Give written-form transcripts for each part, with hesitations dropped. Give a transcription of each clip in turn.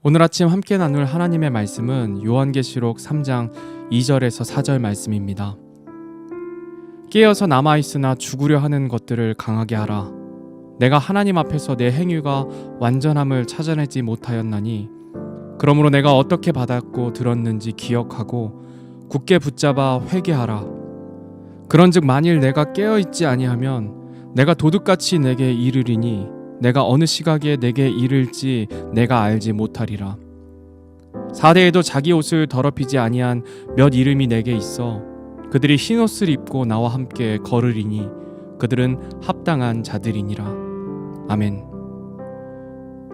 오늘 아침 함께 나눌 하나님의 말씀은 요한계시록 3장 2절에서 4절 말씀입니다. 깨어서 남아있으나 죽으려 하는 것들을 강하게 하라. 내가 하나님 앞에서 내 행위가 완전함을 찾아내지 못하였나니 그러므로 내가 어떻게 받았고 들었는지 기억하고 굳게 붙잡아 회개하라. 그런즉 만일 내가 깨어있지 아니하면 내가 도둑같이 내게 이르리니 내가 어느 시각에 내게 이를지 내가 알지 못하리라. 사대에도 자기 옷을 더럽히지 아니한 몇 이름이 내게 있어 그들이 흰 옷을 입고 나와 함께 걸으리니 그들은 합당한 자들이니라. 아멘.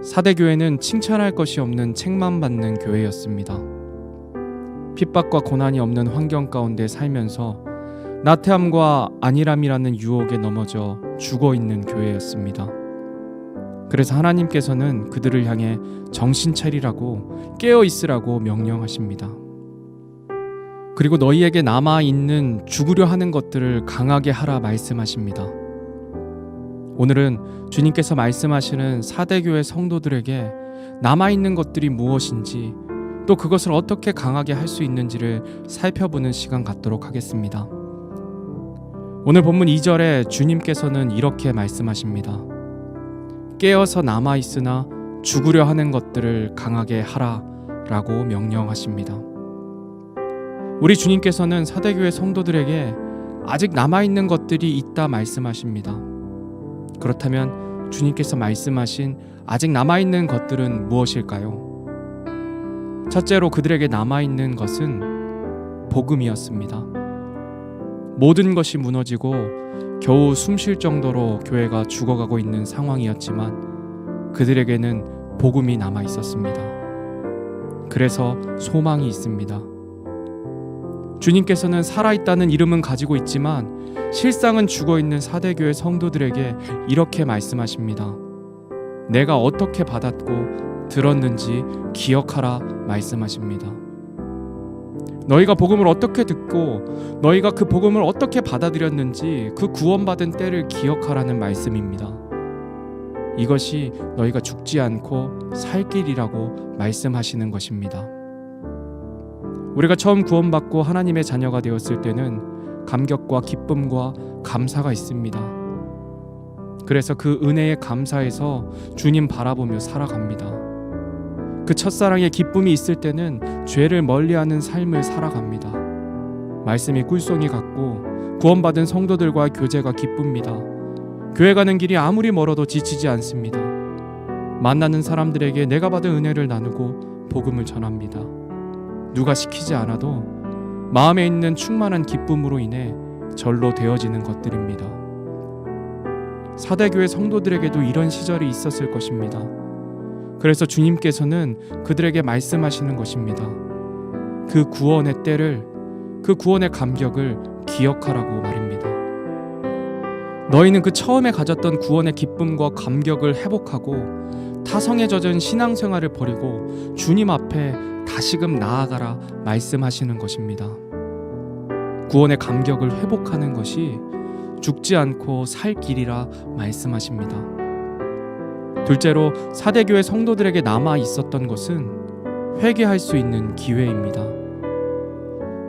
사대교회는 칭찬할 것이 없는 책만 받는 교회였습니다. 핍박과 고난이 없는 환경 가운데 살면서 나태함과 안일함이라는 유혹에 넘어져 죽어있는 교회였습니다. 그래서 하나님께서는 그들을 향해 정신 차리라고 깨어있으라고 명령하십니다. 그리고 너희에게 남아있는 죽으려 하는 것들을 강하게 하라 말씀하십니다. 오늘은 주님께서 말씀하시는 사대교회 성도들에게 남아있는 것들이 무엇인지 또 그것을 어떻게 강하게 할 수 있는지를 살펴보는 시간 갖도록 하겠습니다. 오늘 본문 2절에 주님께서는 이렇게 말씀하십니다. 깨어서 남아있으나 죽으려 하는 것들을 강하게 하라 라고 명령하십니다. 우리 주님께서는 사대교회 성도들에게 아직 남아있는 것들이 있다 말씀하십니다. 그렇다면 주님께서 말씀하신 아직 남아있는 것들은 무엇일까요? 첫째로 그들에게 남아있는 것은 복음이었습니다. 모든 것이 무너지고 겨우 숨 쉴 정도로 교회가 죽어가고 있는 상황이었지만 그들에게는 복음이 남아 있었습니다. 그래서 소망이 있습니다. 주님께서는 살아있다는 이름은 가지고 있지만 실상은 죽어있는 사대교회 성도들에게 이렇게 말씀하십니다. 내가 어떻게 받았고 들었는지 기억하라 말씀하십니다. 너희가 복음을 어떻게 듣고 너희가 그 복음을 어떻게 받아들였는지 그 구원받은 때를 기억하라는 말씀입니다. 이것이 너희가 죽지 않고 살 길이라고 말씀하시는 것입니다. 우리가 처음 구원받고 하나님의 자녀가 되었을 때는 감격과 기쁨과 감사가 있습니다. 그래서 그 은혜에 감사해서 주님 바라보며 살아갑니다. 그 첫사랑의 기쁨이 있을 때는 죄를 멀리하는 삶을 살아갑니다. 말씀이 꿀송이 같고 구원받은 성도들과 교제가 기쁩니다. 교회 가는 길이 아무리 멀어도 지치지 않습니다. 만나는 사람들에게 내가 받은 은혜를 나누고 복음을 전합니다. 누가 시키지 않아도 마음에 있는 충만한 기쁨으로 인해 절로 되어지는 것들입니다. 사대교회 성도들에게도 이런 시절이 있었을 것입니다. 그래서 주님께서는 그들에게 말씀하시는 것입니다. 그 구원의 때를, 그 구원의 감격을 기억하라고 말입니다. 너희는 그 처음에 가졌던 구원의 기쁨과 감격을 회복하고 타성에 젖은 신앙생활을 버리고 주님 앞에 다시금 나아가라 말씀하시는 것입니다. 구원의 감격을 회복하는 것이 죽지 않고 살 길이라 말씀하십니다. 둘째로 사대교회 성도들에게 남아 있었던 것은 회개할 수 있는 기회입니다.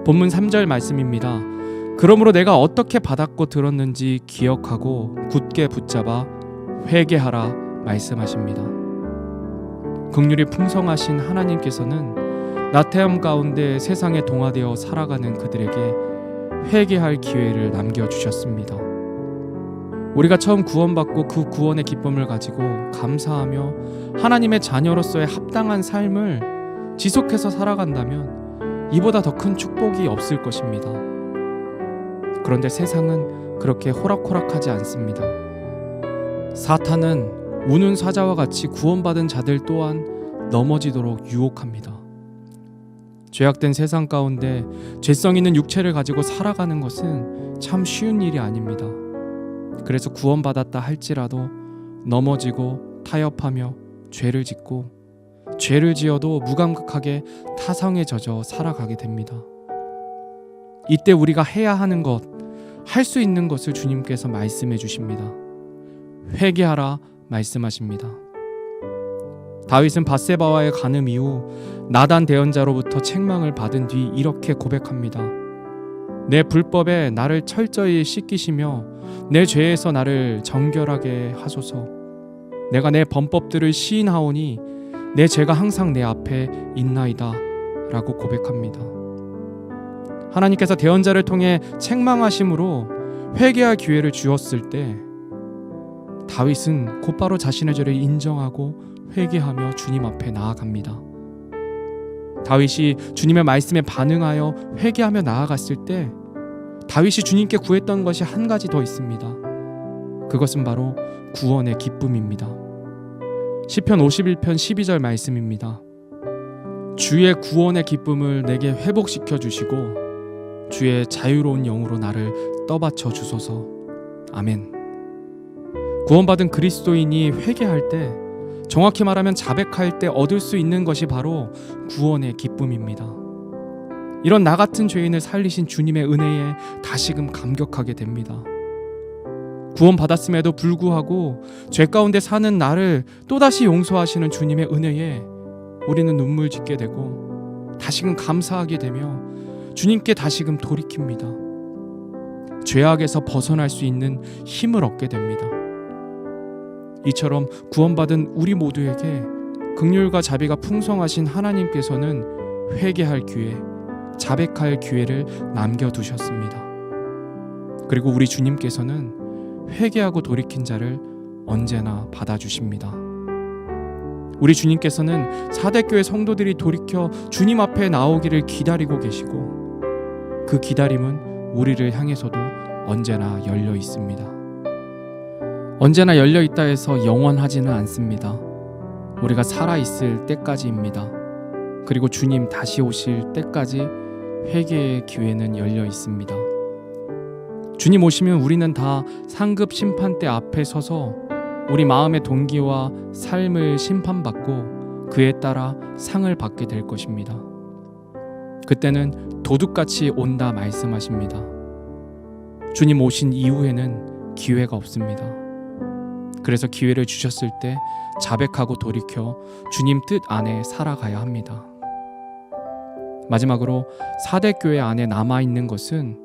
본문 3절 말씀입니다. 그러므로 내가 어떻게 받았고 들었는지 기억하고 굳게 붙잡아 회개하라 말씀하십니다. 긍휼이 풍성하신 하나님께서는 나태함 가운데 세상에 동화되어 살아가는 그들에게 회개할 기회를 남겨주셨습니다. 우리가 처음 구원받고 그 구원의 기쁨을 가지고 감사하며 하나님의 자녀로서의 합당한 삶을 지속해서 살아간다면 이보다 더 큰 축복이 없을 것입니다. 그런데 세상은 그렇게 호락호락하지 않습니다. 사탄은 우는 사자와 같이 구원받은 자들 또한 넘어지도록 유혹합니다. 죄악된 세상 가운데 죄성 있는 육체를 가지고 살아가는 것은 참 쉬운 일이 아닙니다. 그래서 구원받았다 할지라도 넘어지고 타협하며 죄를 짓고 죄를 지어도 무감각하게 타성에 젖어 살아가게 됩니다. 이때 우리가 해야 하는 것, 할 수 있는 것을 주님께서 말씀해 주십니다. 회개하라 말씀하십니다. 다윗은 밧세바와의 간음 이후 나단 대언자로부터 책망을 받은 뒤 이렇게 고백합니다. 내 불법에 나를 철저히 씻기시며 내 죄에서 나를 정결하게 하소서. 내가 내 범법들을 시인하오니 내 죄가 항상 내 앞에 있나이다 라고 고백합니다. 하나님께서 대언자를 통해 책망하심으로 회개할 기회를 주었을 때 다윗은 곧바로 자신의 죄를 인정하고 회개하며 주님 앞에 나아갑니다. 다윗이 주님의 말씀에 반응하여 회개하며 나아갔을 때 다윗이 주님께 구했던 것이 한 가지 더 있습니다. 그것은 바로 구원의 기쁨입니다. 시편 51편 12절 말씀입니다. 주의 구원의 기쁨을 내게 회복시켜 주시고 주의 자유로운 영으로 나를 떠받쳐 주소서. 아멘. 구원받은 그리스도인이 회개할 때, 정확히 말하면 자백할 때 얻을 수 있는 것이 바로 구원의 기쁨입니다. 이런 나 같은 죄인을 살리신 주님의 은혜에 다시금 감격하게 됩니다. 구원받았음에도 불구하고 죄 가운데 사는 나를 또다시 용서하시는 주님의 은혜에 우리는 눈물 짓게 되고 다시금 감사하게 되며 주님께 다시금 돌이킵니다. 죄악에서 벗어날 수 있는 힘을 얻게 됩니다. 이처럼 구원받은 우리 모두에게 긍휼과 자비가 풍성하신 하나님께서는 회개할 기회, 자백할 기회를 남겨두셨습니다. 그리고 우리 주님께서는 회개하고 돌이킨 자를 언제나 받아주십니다. 우리 주님께서는 사대교회 성도들이 돌이켜 주님 앞에 나오기를 기다리고 계시고 그 기다림은 우리를 향해서도 언제나 열려 있습니다. 언제나 열려 있다 해서 영원하지는 않습니다. 우리가 살아있을 때까지입니다. 그리고 주님 다시 오실 때까지 회개의 기회는 열려 있습니다. 주님 오시면 우리는 다 상급 심판대 앞에 서서 우리 마음의 동기와 삶을 심판받고 그에 따라 상을 받게 될 것입니다. 그때는 도둑같이 온다 말씀하십니다. 주님 오신 이후에는 기회가 없습니다. 그래서 기회를 주셨을 때 자백하고 돌이켜 주님 뜻 안에 살아가야 합니다. 마지막으로 사대교회 안에 남아있는 것은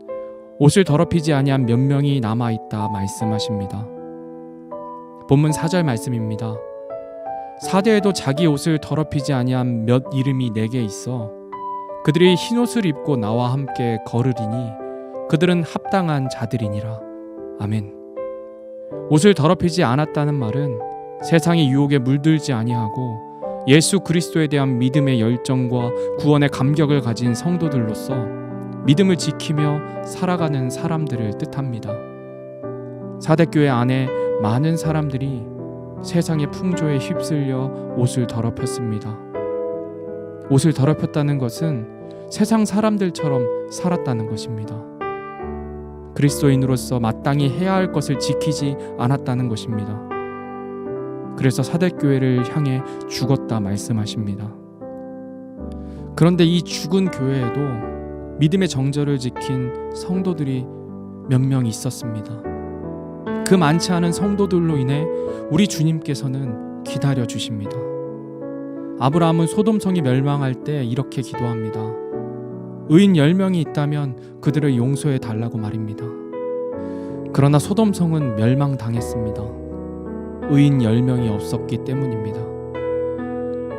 옷을 더럽히지 아니한 몇 명이 남아있다 말씀하십니다. 본문 4절 말씀입니다. 사대에도 자기 옷을 더럽히지 아니한 몇 이름이 내게 있어 그들이 흰옷을 입고 나와 함께 걸으리니 그들은 합당한 자들이니라. 아멘. 옷을 더럽히지 않았다는 말은 세상의 유혹에 물들지 아니하고 예수 그리스도에 대한 믿음의 열정과 구원의 감격을 가진 성도들로서 믿음을 지키며 살아가는 사람들을 뜻합니다. 사대교회 안에 많은 사람들이 세상의 풍조에 휩쓸려 옷을 더럽혔습니다. 옷을 더럽혔다는 것은 세상 사람들처럼 살았다는 것입니다. 그리스도인으로서 마땅히 해야 할 것을 지키지 않았다는 것입니다. 그래서 사대교회를 향해 죽었다 말씀하십니다. 그런데 이 죽은 교회에도 믿음의 정절을 지킨 성도들이 몇 명 있었습니다. 그 많지 않은 성도들로 인해 우리 주님께서는 기다려 주십니다. 아브라함은 소돔성이 멸망할 때 이렇게 기도합니다. 의인 10명이 있다면 그들을 용서해 달라고 말입니다. 그러나 소돔성은 멸망당했습니다. 의인 10명이 없었기 때문입니다.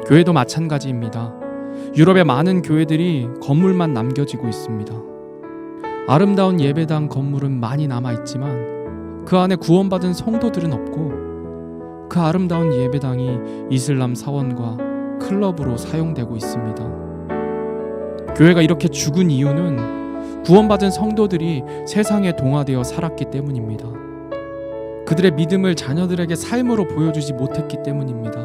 교회도 마찬가지입니다. 유럽의 많은 교회들이 건물만 남겨지고 있습니다. 아름다운 예배당 건물은 많이 남아있지만 그 안에 구원받은 성도들은 없고 그 아름다운 예배당이 이슬람 사원과 클럽으로 사용되고 있습니다. 교회가 이렇게 죽은 이유는 구원받은 성도들이 세상에 동화되어 살았기 때문입니다. 그들의 믿음을 자녀들에게 삶으로 보여주지 못했기 때문입니다.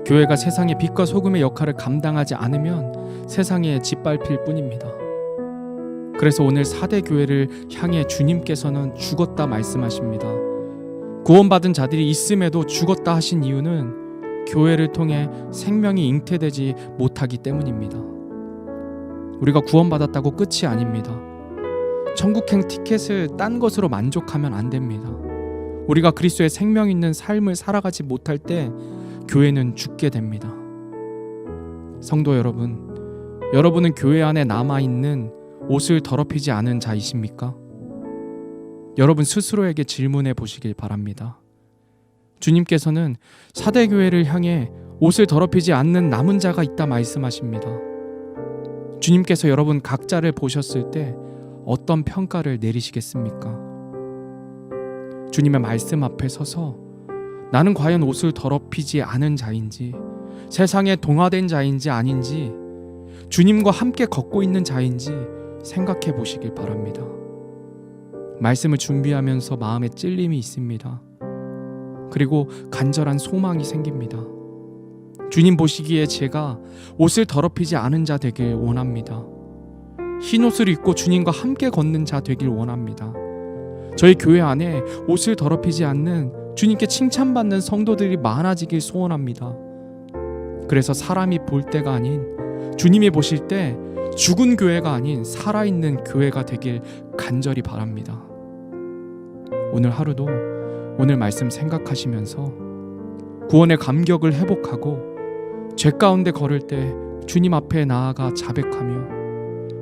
교회가 세상의 빛과 소금의 역할을 감당하지 않으면 세상에 짓밟힐 뿐입니다. 그래서 오늘 사대교회를 향해 주님께서는 죽었다 말씀하십니다. 구원받은 자들이 있음에도 죽었다 하신 이유는 교회를 통해 생명이 잉태되지 못하기 때문입니다. 우리가 구원받았다고 끝이 아닙니다. 천국행 티켓을 딴 것으로 만족하면 안 됩니다. 우리가 그리스도의 생명 있는 삶을 살아가지 못할 때 교회는 죽게 됩니다. 성도 여러분, 여러분은 교회 안에 남아있는 옷을 더럽히지 않은 자이십니까? 여러분 스스로에게 질문해 보시길 바랍니다. 주님께서는 사대교회를 향해 옷을 더럽히지 않는 남은 자가 있다 말씀하십니다. 주님께서 여러분 각자를 보셨을 때 어떤 평가를 내리시겠습니까? 주님의 말씀 앞에 서서 나는 과연 옷을 더럽히지 않은 자인지, 세상에 동화된 자인지 아닌지, 주님과 함께 걷고 있는 자인지 생각해 보시길 바랍니다. 말씀을 준비하면서 마음에 찔림이 있습니다. 그리고 간절한 소망이 생깁니다. 주님 보시기에 제가 옷을 더럽히지 않은 자 되길 원합니다. 흰 옷을 입고 주님과 함께 걷는 자 되길 원합니다. 저희 교회 안에 옷을 더럽히지 않는 주님께 칭찬받는 성도들이 많아지길 소원합니다. 그래서 사람이 볼 때가 아닌 주님이 보실 때 죽은 교회가 아닌 살아있는 교회가 되길 간절히 바랍니다. 오늘 하루도 오늘 말씀 생각하시면서 구원의 감격을 회복하고 죄 가운데 걸을 때 주님 앞에 나아가 자백하며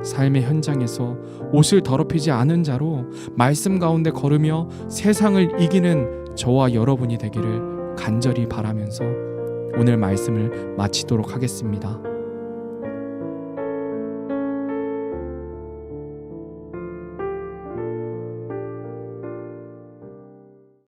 삶의 현장에서 옷을 더럽히지 않은 자로 말씀 가운데 걸으며 세상을 이기는 저와 여러분이 되기를 간절히 바라면서 오늘 말씀을 마치도록 하겠습니다.